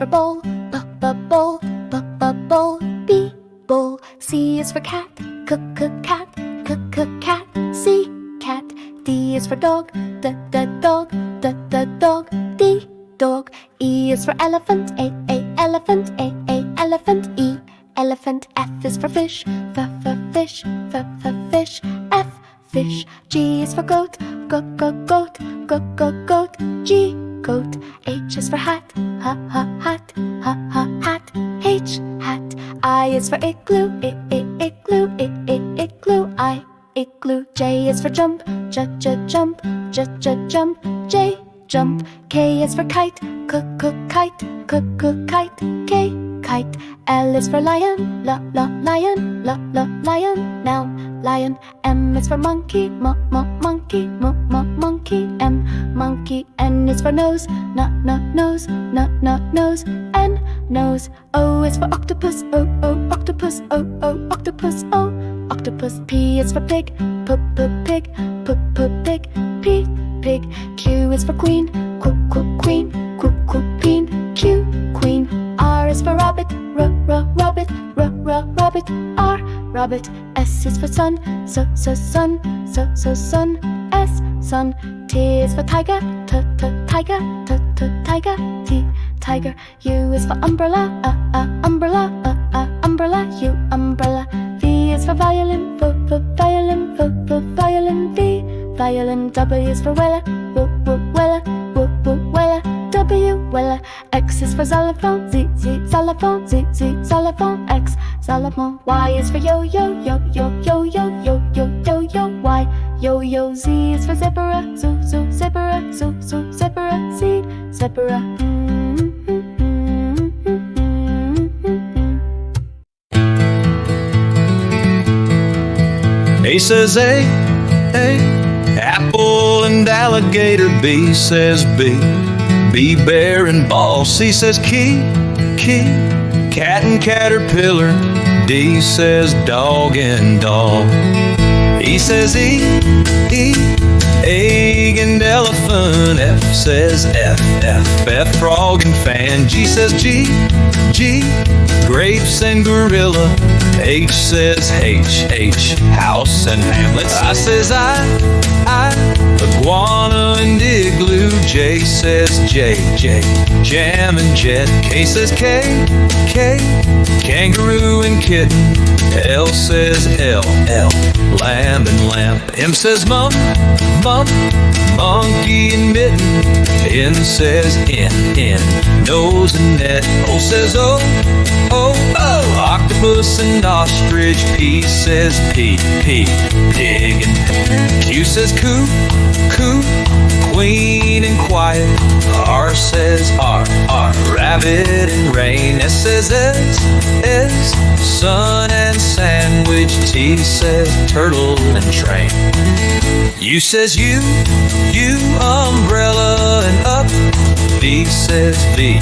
for bowl, bowl, bowl. B, bowl. C is for cat, cat, cat. C, cat. D is for dog, dog, dog. D, dog. E is for elephant, elephant, elephant. E, elephant. F is for fish, fish, fish. F, fish. G is for goat, goat. G, goat. H is for hat, hat. H, hat. I is for igloo, igloo. I, igloo. J is for jump, jump. J, jump. K is for kite, kite. K, kite. L is for lion, lion. Noun, lion. M is for monkey, monkey. M, monkey. N is for nose, nose. N, nose. O is for octopus, octopus. O, octopus. P is for pig, pig. P, pig. Q is for queen, queen. Q, queen. R is for rabbit, rabbit. R, rabbit. S is for sun, sun. S, sun. T is for tiger, tiger. T, tiger. U is for umbrella, umbrella. U, umbrella. V is for violin, violin. V, violin. W is for weller, weller. W, weller. X is for xylophone, xylophone. X, xylophone. Y is for yo-yo, Y, yo-yo. Z is for zebra, zebra. Z, zebra. A says A, apple and alligator. B says B, bear and ball. C says key, cat and caterpillar. D says dog and doll. E says E, egg and elephant. F says F, frog and fan. G says G, grapes and gorilla. H says H, house and hamlet. I says I, iguana and igloo. J says J, jam and jet. K says K, kangaroo and kitten. L says L, lamb and lamp. M says mum, monkey and mitten. N says N, nose and net. O says O, octopus and ostrich. P says P, pig and Q says coo, queen and quiet. R says R, rabbit and rain. S says S, sun and sandwich. T says turtle and train. U says U, umbrella and up. V says V,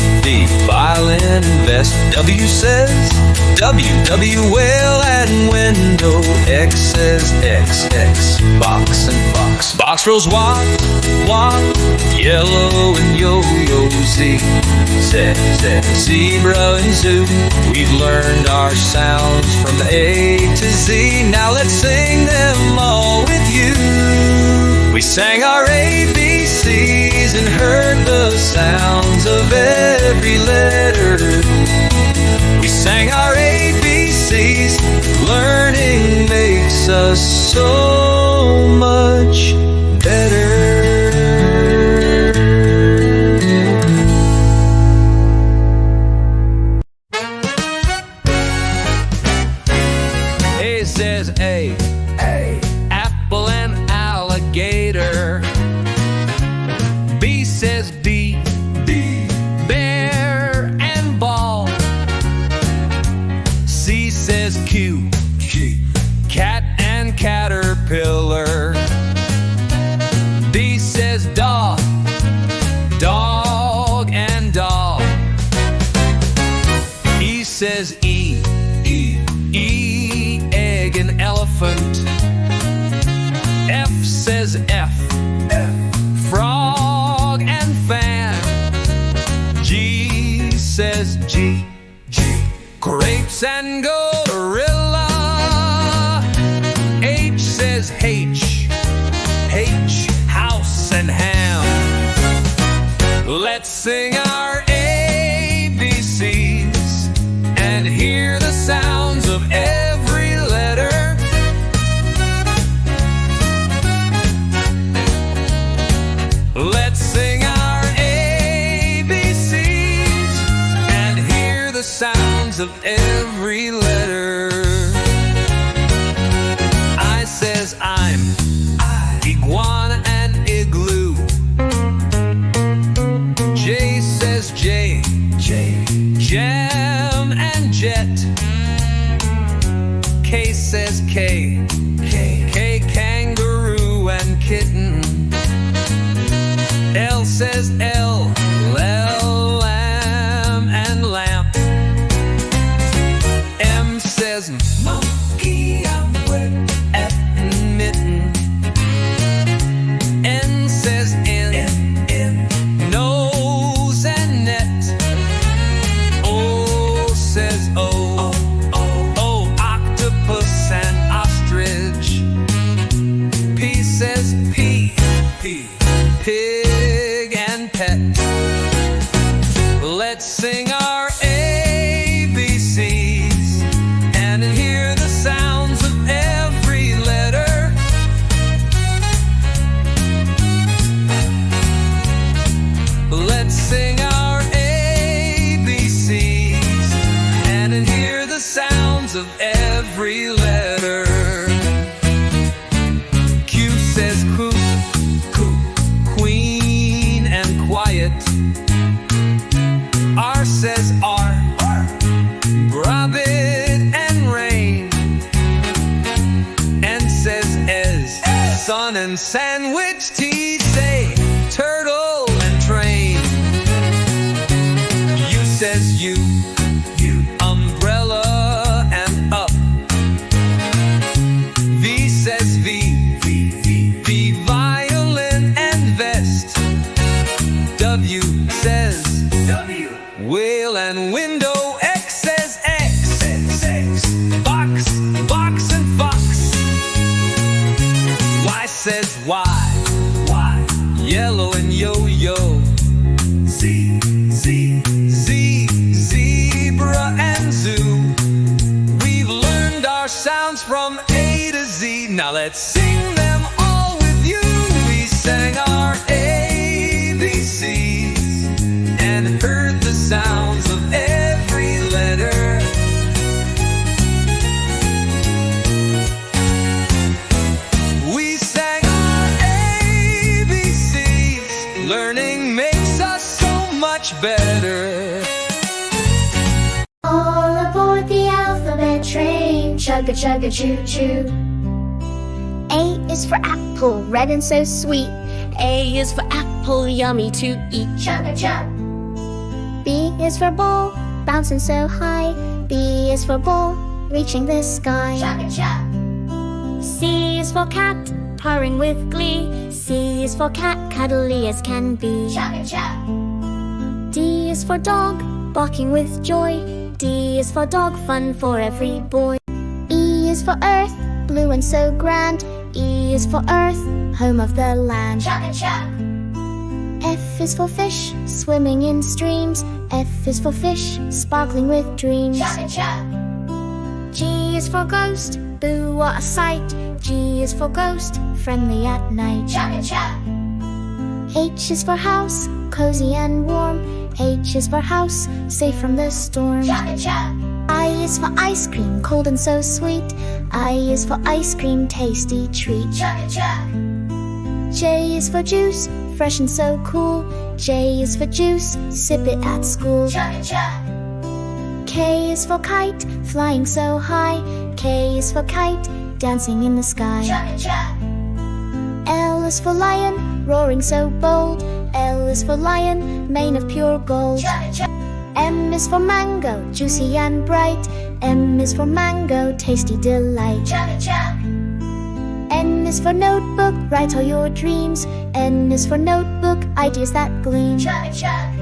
violin and vest. W says W, whale and window. X says X, box and fox. Box rolls walk, yellow and yo-yo. Z says zebra and zoo. We've learned our sounds from A to Z. Now let's sing them all with you. We sang our ABCs and heard the sounds of every letter. We sang our ABCs, learning makes us so much better. A says A, apple and alligator. B says B, bear and ball. C says Q, cat and caterpillar. D says dog, and dog. E says E, egg and elephant. F says F, frog and fan. G says and gorilla. H says H, house and ham. Let's sing our ABCs and hear the sounds of every letter. Let's sing our ABCs and hear the sounds of every letter. I says I'm iguana and igloo. J says J, jam and jet. K says K, kangaroo and kitten. L says L, lamb and lamp. M says monkey and whip and mitten. N says in, nose and net. O says O, octopus and ostrich. P says P, pig and pet. Let's sing our ABCs and hear the sounds of every letter. Let's sing our ABCs and hear the sounds of every letter. Q says coo, queen and quiet. R says R, rabbit and rain. N says Ez, sun and sandwich. T say turtle and train. U says U, umbrella and up. V says V, violin and vest. W says wheel and window. X says X, box and fox. Y says Y, yellow and yo-yo. Z, zebra and zoo. We've learned our sounds from A to Z. Now let's sing them all with you. We sang our ABCs and heard the sounds of every letter. We sang our ABCs. Learning makes us so much better. All aboard the alphabet train, chugga chugga choo choo. A is for apple, red and so sweet. A is for apple, yummy to eat. Chugga chug. B is for ball, bouncing so high. B is for ball, reaching the sky. Chugga chug. C is for cat, purring with glee. C is for cat, cuddly as can be. Chugga chug. D is for dog, barking with joy. D is for dog, fun for every boy. E is for earth, blue and so grand. E is for earth, home of the land. Chugga chug. F is for fish, swimming in streams. F is for fish, sparkling with dreams. Chugga chug. G is for ghost, boo what a sight. G is for ghost, friendly at night. Chugga chug. H is for house, cozy and warm. H is for house, safe from the storm. Chugga chug. I is for ice cream, cold and so sweet. I is for ice cream, tasty treat. Chugga chug. J is for juice, fresh and so cool. J is for juice, sip it at school. Chugga chug. K is for kite, flying so high. K is for kite, dancing in the sky. Chugga chug. L is for lion, roaring so bold. L is for lion, mane of pure gold. Chugga chug. M is for mango, juicy and bright. M is for mango, tasty delight. Chugga chug. N is for notebook, write all your dreams. N is for notebook, ideas that gleam. Chugga chug.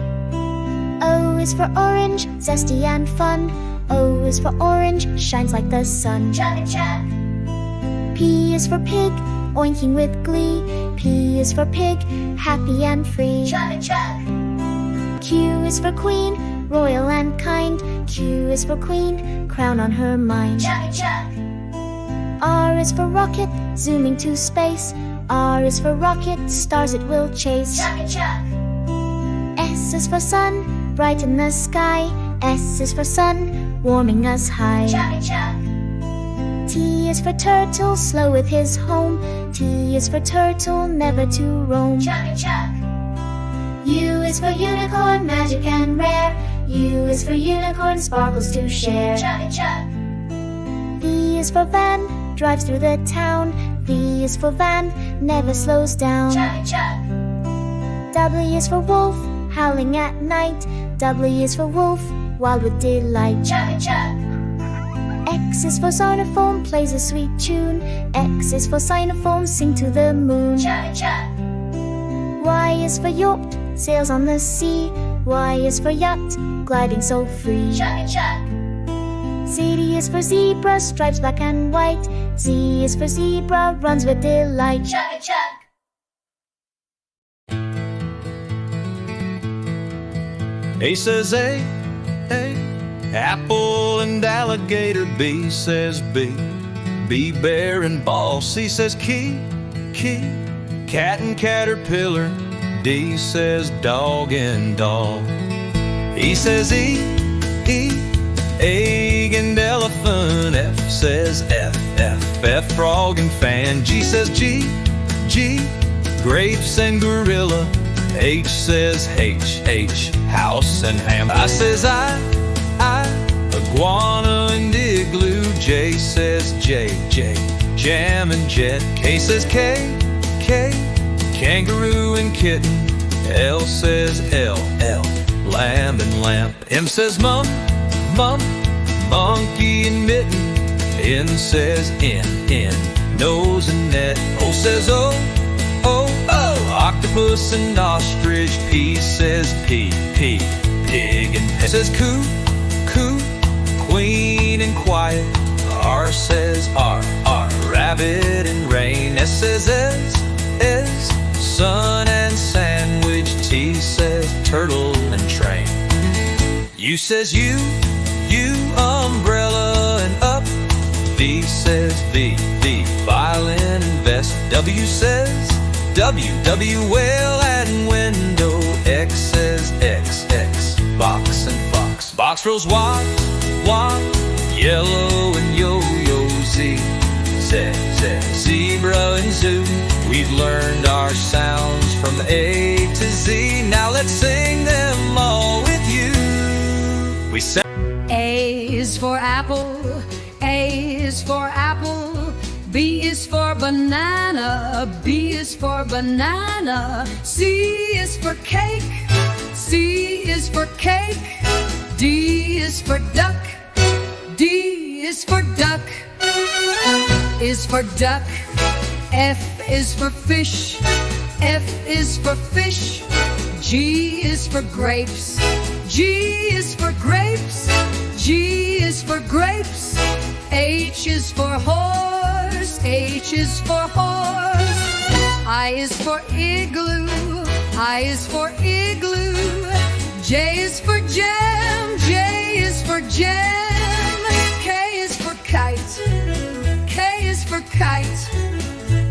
O is for orange, zesty and fun. O is for orange, shines like the sun. Chugga chug. P is for pig, oinking with glee. P is for pig, happy and free. Chugga chug. Q is for queen, royal and kind. Q is for queen, crown on her mind. Chugga chug. R is for rocket, zooming to space. R is for rocket, stars it will chase. Chugga chug. S is for sun, bright in the sky. S is for sun, warming us high. Chugga chug. T is for turtle, slow with his home. T is for turtle, never to roam. Chugga chug. U is for unicorn, magic and rare. U is for unicorn, sparkles to share. Chugga chug. V is for van, drives through the town. V is for van, never slows down. Chugga chug. W is for wolf, howling at night. W is for wolf, wild with delight. Chugga chug. X is for xylophone, plays a sweet tune. X is for xylophone, sing to the moon. Chugga chug. Y is for yacht, sails on the sea. Y is for yacht, gliding so free. Chugga chug. Z is for zebra, stripes black and white. Z is for zebra, runs with delight. Chugga chug. A says A, apple and alligator. B says B, bear and ball. C says key, cat and caterpillar. D says dog and doll. E says E, egg and elephant. F says F, frog and fan. G says G, grapes and gorilla. H says H, house and ham. I says I, iguana and igloo. J says J, jam and jet. K says K, kangaroo and kitten. L says L, lamb and lamp. M says mum, monkey and mitten. N says N, nose and net. O says O, octopus and ostrich. P says P, pig and pet. Says coo, queen and quiet. R says R, rabbit and rain. S says S, sun and sandwich. T says turtle and train. U says U, umbrella and up. V says V, violin and vest. W says W, whale and window. X says X, box and fox. Box rolls walk, yellow and yo-yo. Z says zebra and zoo. We've learned our sounds from A to Z. Now let's sing them all with you. We sang. A is for apple, A is for apple. B is for banana, B is for banana. C is for cake, C is for cake. D is for duck, D is for duck. Is for duck. F is for fish, F is for fish. G is for grapes, G is for grapes. G is for grapes. H is for horse, H is for horse. I is for igloo, I is for igloo. J is for jam, J is for jam. K is for kite, K is for kite.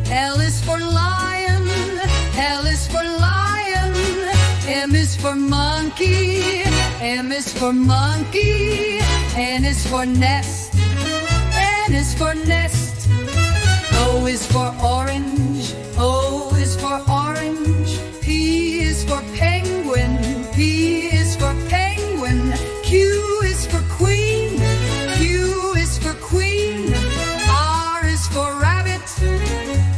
L is for lion, L is for lion. M is for monkey, M is for monkey. N is for nest, N is for nest. O is for orange, O is for orange. P is for penguin, P is for penguin. Q is for queen, Q is for queen. R is for rabbit,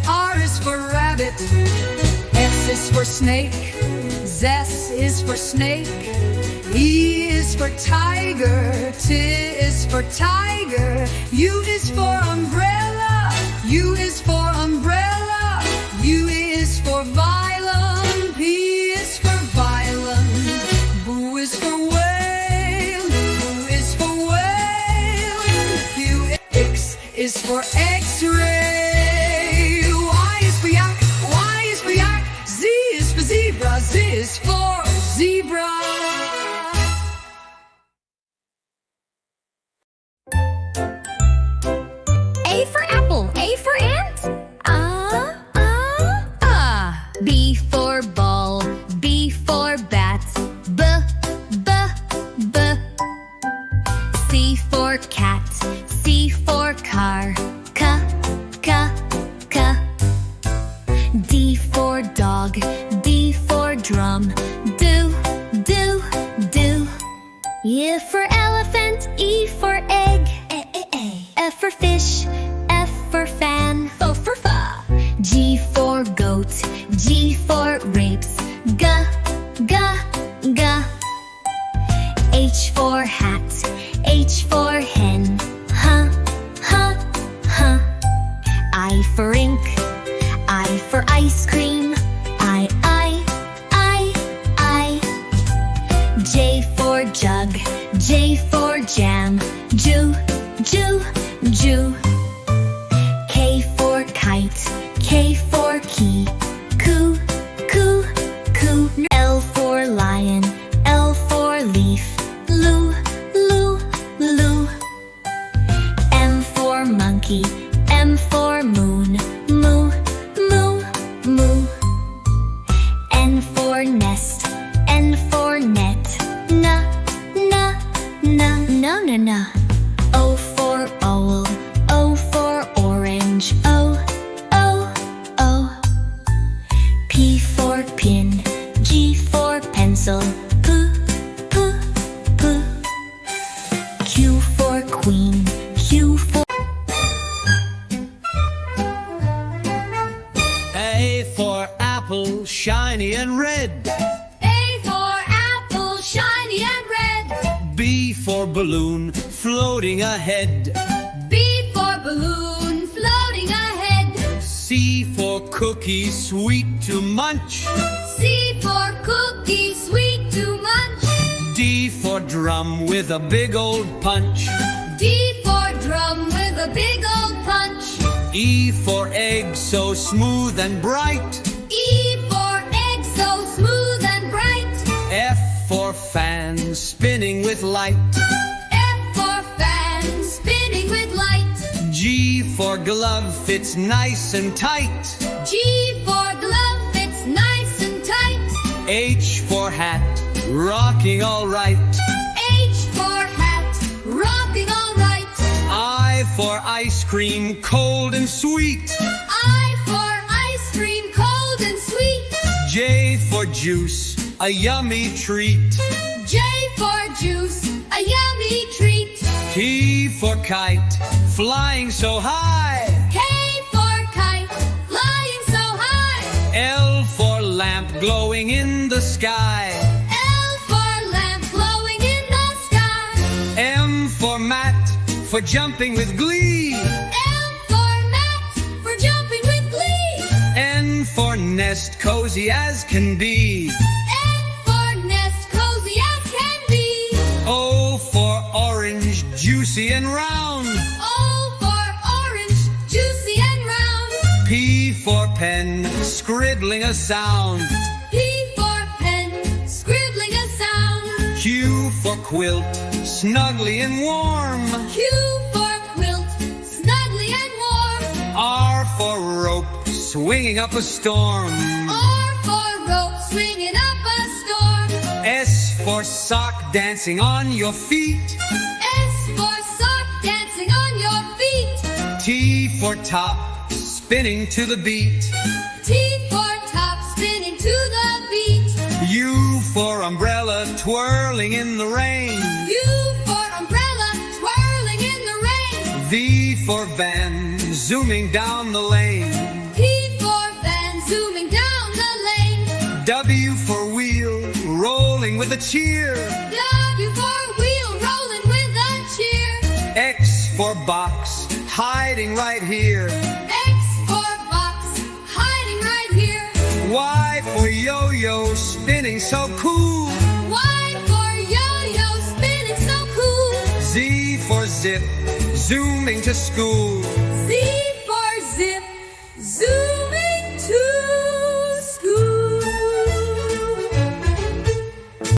R is for rabbit. S is for snake, Z is for snake. E is for tiger, T is for tiger. U is for umbrella, U is for umbrella. U is for violin, P is for violin. Boo is for whale, Boo is for whale. Zebra, Z is for zebra. A for apple, A for ant. B for ball, B for bat. B, b, b. C for cat, C for car. K, k, k. D for dog, D for drum. Do, do, do. E for elephant, E for egg. F for fish, F for fan. O for fa. G for goat, G for grapes. G, g, g. H for hat, H for hen. H, h, h. I for ink, I for ice cream. I. J for jug, J for jam. Ju, ju, ju. K for kite, K for key. Coo, coo, coo. L for lion, L for leaf. Loo, loo, loo. M for monkey, M for moon. Moo, moo, moo. N for nest, N for net. Na, na, na, no, na, na. O for owl, O for orange. O, O, O. P for pin, G for pencil. P, p, p. Q for queen, Q for A for apple, shiny and red. A for apple, shiny and red. B for balloon, floating ahead. B for balloon, floating ahead. C for cookie, sweet to munch. C for cookie, sweet to munch. D for drum with a big old punch. D for drum with a big old punch. E for egg, so smooth and bright. E for egg, so smooth and bright. F for fan, spinning with light. F for fan, spinning with light. G for glove, fits nice and tight. G for glove, fits nice and tight. H for hat, rocking all right. H for hat, rocking all right. I for ice cream, cold and sweet. I for ice cream, cold and sweet. J for juice, a yummy treat. J for juice, a yummy treat. K for kite, flying so high. K for kite, flying so high. L for lamp, glowing in the sky. L for lamp, glowing in the sky. M for mat, for jumping with glee. M for mat, for jumping with glee. N for nest, cozy as can be. N for nest, cozy as can be. O for orange, juicy and round. O for orange, juicy and round. P for pen, scribbling a sound. P for pen, scribbling a sound. Q for quilt, snugly and warm. Q for quilt, snugly and warm. R for rope, swinging up a storm. R for rope, swinging up a storm. S for sock, dancing on your feet. S for sock, dancing on your feet. T for top, spinning to the beat. T for top, spinning to the beat. U for umbrella, twirling in the rain. U for umbrella, twirling in the rain. V for van, zooming down the lane. P for van, zooming down the lane. W for wheel, rolling with a cheer. W for wheel, rolling with a cheer. X for box, hiding right here. X for box, hiding right here. Y for yo-yo, spinning so cool. Y for yo-yo, spinning so cool. Z for zip, zooming to school. Z